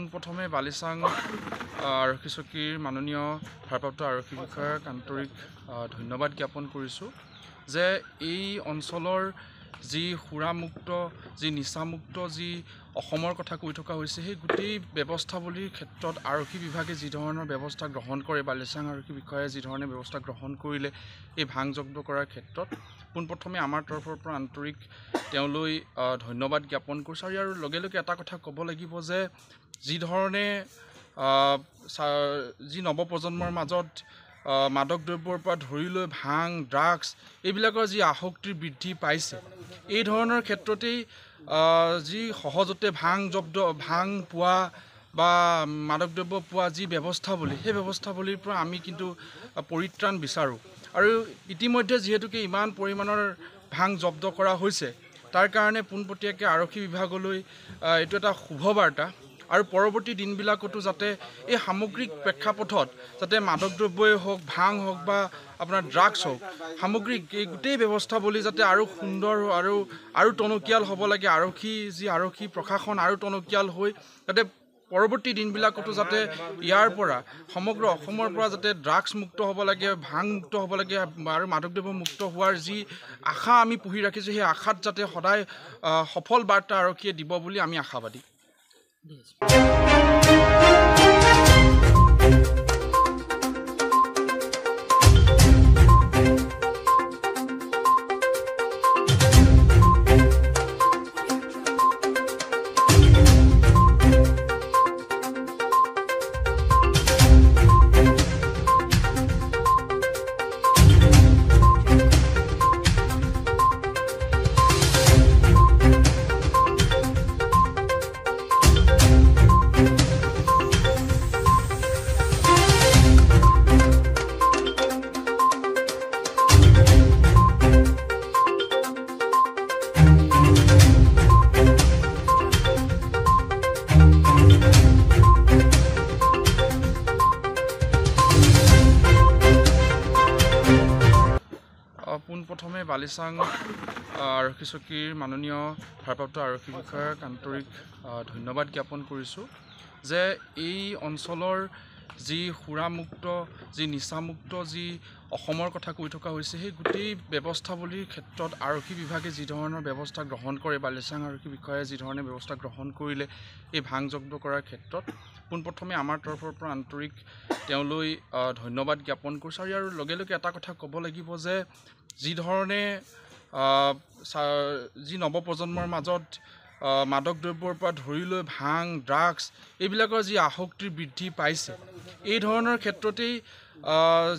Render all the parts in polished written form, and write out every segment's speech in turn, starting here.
পোনপ্ৰথমে বালিচাং আৰক্ষী চকীৰ মাননীয় ভাৰপ্ৰাপ্ত আৰক্ষী বিষয়াক আন্তৰিক ধন্যবাদ জ্ঞাপন কৰিছোঁ যে এই অঞ্চলৰ যি সুৰামুক্ত যি নিচামুক্ত যি অসমৰ কথা কৈ থকা হৈছে সেই গোটেই ব্যৱস্থাৱলীৰ ক্ষেত্ৰত আৰক্ষী বিভাগে যি ধৰণৰ ব্যৱস্থা গ্ৰহণ কৰে বালিচাং আৰক্ষী বিষয়াই যি ধৰণে ব্যৱস্থা গ্ৰহণ কৰিলে এই ভাং জব্দ কৰাৰ ক্ষেত্ৰত পোনপ্ৰথমে আমাৰ তৰফৰ পৰা আন্তৰিক তেওঁলৈ ধন্যবাদ জ্ঞাপন কৰিছোঁ। আৰু ইয়াৰ লগে লগে এটা কথা ক'ব লাগিব যে যি ধৰণে যি নৱপ্ৰজন্মৰ মাজত মাদক দ্ৰব্যৰ পৰা ধৰি লৈ ভাং ড্ৰাগছ এইবিলাকৰ যি আসক্তিৰ বৃদ্ধি পাইছে এই ধৰণৰ ক্ষেত্ৰতেই যি সহজতে ভাং পোৱা বা মাদক দ্ৰব্য পোৱা যি ব্যৱস্থাৱলী সেই ব্যৱস্থাৱলীৰ পৰা আমি কিন্তু পৰিত্ৰাণ বিচাৰোঁ। আৰু ইতিমধ্যে যিহেতুকে ইমান পৰিমাণৰ ভাং জব্দ কৰা হৈছে তাৰ কাৰণে পোনপটীয়াকৈ আৰক্ষী বিভাগলৈ এইটো এটা শুভবাৰ্তা। আৰু পৰৱৰ্তী দিনবিলাকতো যাতে এই সামগ্ৰিক প্ৰেক্ষাপটত যাতে মাদক দ্ৰব্যই হওক ভাং হওক বা আপোনাৰ ড্ৰাগছ হওক সামগ্ৰিক এই গোটেই ব্যৱস্থাৱলী যাতে আৰু সুন্দৰ আৰু টনকিয়াল হ'ব লাগে। আৰক্ষী প্ৰশাসন আৰু টনকিয়াল হৈ যাতে পৰৱৰ্তী দিনবিলাকতো যাতে ইয়াৰ পৰা সমগ্ৰ অসমৰ পৰা যাতে ড্ৰাগছ মুক্ত হ'ব লাগে, ভাং মুক্ত হ'ব লাগে আৰু মাদক দ্ৰব্য মুক্ত হোৱাৰ যি আশা আমি পুহি ৰাখিছোঁ সেই আশাত যাতে সদায় সফল বাৰ্তা আৰক্ষীয়ে দিব বুলি আমি আশাবাদী। পোনপ্ৰথমে বালিচাং আৰক্ষী চকীৰ মাননীয় ভাৰপ্ৰাপ্ত আৰক্ষী বিষয়াক আন্তৰিক ধন্যবাদ জ্ঞাপন কৰিছোঁ যে এই অঞ্চলৰ যি সুৰামুক্ত যি নিচামুক্ত যি অসমৰ কথা কৈ থকা হৈছে সেই গোটেই ব্যৱস্থাৱলীৰ ক্ষেত্ৰত আৰক্ষী বিভাগে যি ধৰণৰ ব্যৱস্থা গ্ৰহণ কৰে বালিচাং আৰক্ষী বিষয়াই যি ধৰণে ব্যৱস্থা গ্ৰহণ কৰিলে এই ভাং জব্দ কৰাৰ ক্ষেত্ৰত পোনপ্ৰথমে আমাৰ তৰফৰ পৰা আন্তৰিক তেওঁলৈ ধন্যবাদ জ্ঞাপন কৰিছোঁ। আৰু ইয়াৰ লগে লগে এটা কথা ক'ব লাগিব যে যি ধৰণে যি নৱপ্ৰজন্মৰ মাজত মাদক দ্ৰব্যৰ পৰা ধৰি লৈ ভাং ড্ৰাগছ এইবিলাকৰ যি আসক্তিৰ বৃদ্ধি পাইছে এই ধৰণৰ ক্ষেত্ৰতেই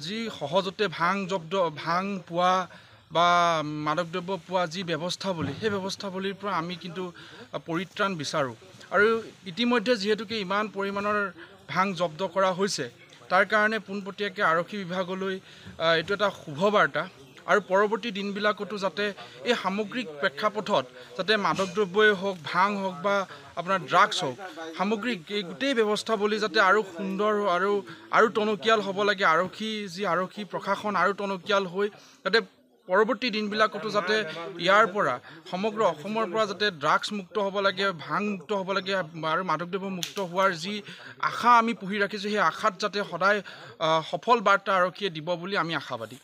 যি সহজতে ভাং পোৱা বা মাদক দ্ৰব্য পোৱা যি ব্যৱস্থাৱলী সেই ব্যৱস্থাৱলীৰ পৰা আমি কিন্তু পৰিত্ৰাণ বিচাৰোঁ। আৰু ইতিমধ্যে যিহেতুকে ইমান পৰিমাণৰ ভাং জব্দ কৰা হৈছে তাৰ কাৰণে পোনপটীয়াকৈ আৰক্ষী বিভাগলৈ এইটো এটা শুভবাৰ্তা। আৰু পৰৱৰ্তী দিনবিলাকতো যাতে এই সামগ্ৰিক প্ৰেক্ষাপটত যাতে মাদক দ্ৰব্যই হওক ভাং হওক বা আপোনাৰ ড্ৰাগছ হওক সামগ্ৰিক এই গোটেই ব্যৱস্থাৱলী যাতে আৰু সুন্দৰ আৰু টনকিয়াল হ'ব লাগে। আৰক্ষী প্ৰশাসন আৰু টনকিয়াল হৈ যাতে পৰৱৰ্তী দিনবিলাকতো যাতে ইয়াৰ পৰা সমগ্ৰ অসমৰ পৰা যাতে ড্ৰাগছ মুক্ত হ'ব লাগে, ভাং মুক্ত হ'ব লাগে আৰু মাদক দ্ৰব্য মুক্ত হোৱাৰ যি আশা আমি পুহি ৰাখিছোঁ সেই আশাত যাতে সদায় সফল বাৰ্তা আৰক্ষীয়ে দিব বুলি আমি আশাবাদী।